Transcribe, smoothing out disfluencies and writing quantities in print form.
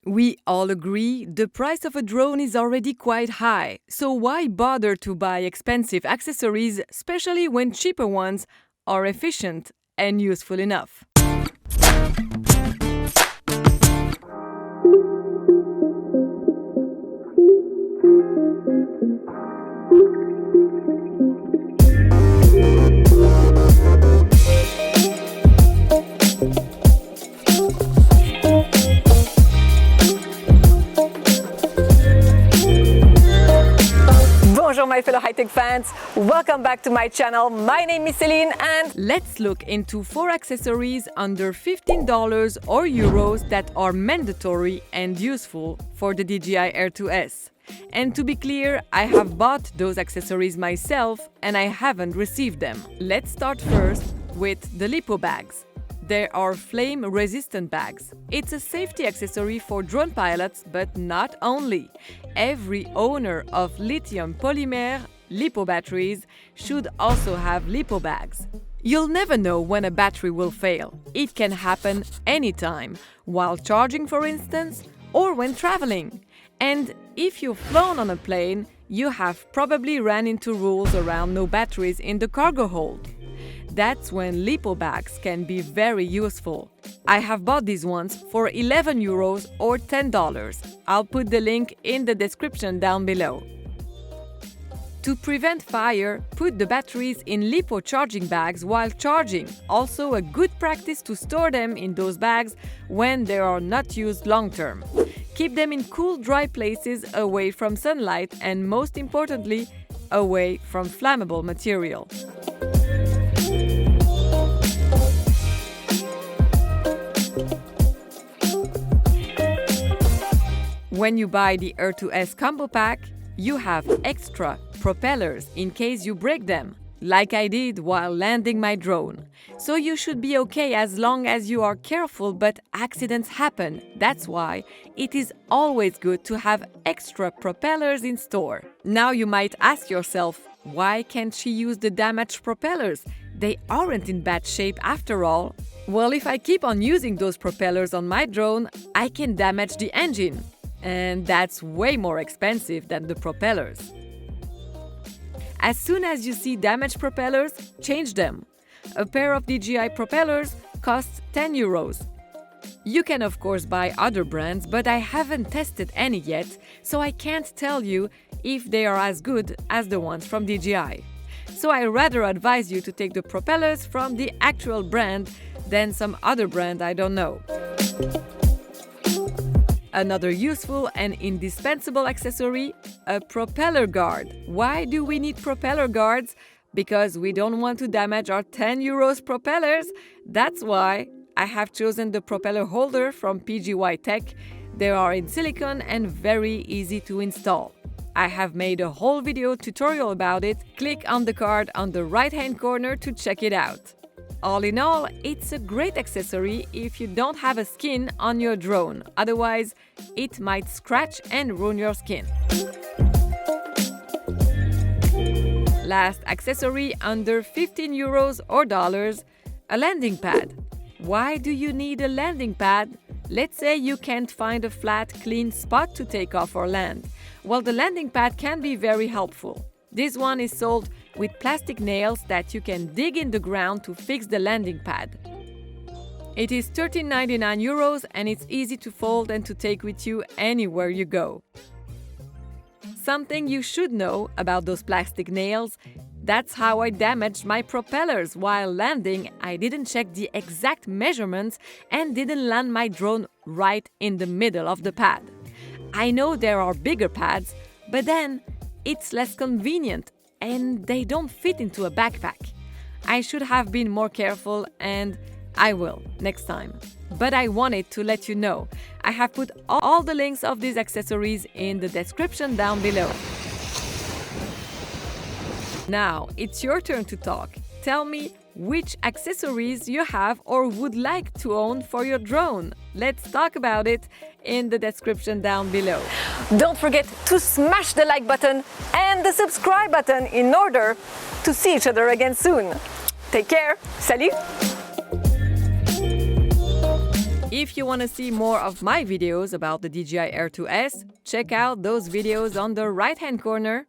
We all agree the price of a drone is already quite high, so why bother to buy expensive accessories, especially when cheaper ones are efficient and useful enough? Bonjour my fellow high-tech fans, welcome back to my channel. My name is Celine and Let's look into 4 accessories under $15 or euros that are mandatory and useful for the DJI Air 2S. And to be clear, I have bought those accessories myself and I haven't received them. Let's start first with the Lipo Bags. There are flame-resistant bags. It's a safety accessory for drone pilots, but not only. Every owner of lithium polymer Lipo batteries should also have Lipo bags. You'll never know when a battery will fail. It can happen anytime, while charging for instance, or when traveling. And if you've flown on a plane, you have probably ran into rules around no batteries in the cargo hold. That's when Lipo bags can be very useful. I have bought these ones for 11 euros or $10. I'll put the link in the description down below. To prevent fire, put the batteries in Lipo charging bags while charging. Also a good practice to store them in those bags when they are not used long term. Keep them in cool, dry places away from sunlight and most importantly, away from flammable material. When you buy the Air 2S combo pack, you have extra propellers in case you break them, like I did while landing my drone. So you should be okay as long as you are careful, but accidents happen. That's why it is always good to have extra propellers in store. Now you might ask yourself, why can't she use the damaged propellers? They aren't in bad shape after all. Well, if I keep on using those propellers on my drone, I can damage the engine. And that's way more expensive than the propellers. As soon as you see damaged propellers, change them. A pair of DJI propellers costs 10 euros. You can of course buy other brands, but I haven't tested any yet, so I can't tell you if they are as good as the ones from DJI. So I rather advise you to take the propellers from the actual brand than some other brand I don't know. Another useful and indispensable accessory, a propeller guard. Why do we need propeller guards? Because we don't want to damage our 10 euros propellers. That's why I have chosen the propeller holder from PGY Tech. They are in silicone and very easy to install. I have made a whole video tutorial about it. Click on the card on the right-hand corner to check it out. All in all, it's a great accessory if you don't have a skin on your drone. Otherwise, it might scratch and ruin your skin. Last accessory under 15 euros or dollars, a landing pad. Why do you need a landing pad? Let's say you can't find a flat, clean spot to take off or land. Well, the landing pad can be very helpful. This one is sold with plastic nails that you can dig in the ground to fix the landing pad. It is 13.99 euros and it's easy to fold and to take with you anywhere you go. Something you should know about those plastic nails, that's how I damaged my propellers while landing. I didn't check the exact measurements and didn't land my drone right in the middle of the pad. I know there are bigger pads, but then it's less convenient and they don't fit into a backpack. I should have been more careful and I will next time. But I wanted to let you know. I have put all the links of these accessories in the description down below. Now it's your turn to talk. Tell me which accessories you have or would like to own for your drone. Let's talk about it in the description down below. don't forget to smash the like button and the subscribe button in order to see each other again soon. Take care. Salut! If you want to see more of my videos about the DJI Air 2S, check out those videos on the right-hand corner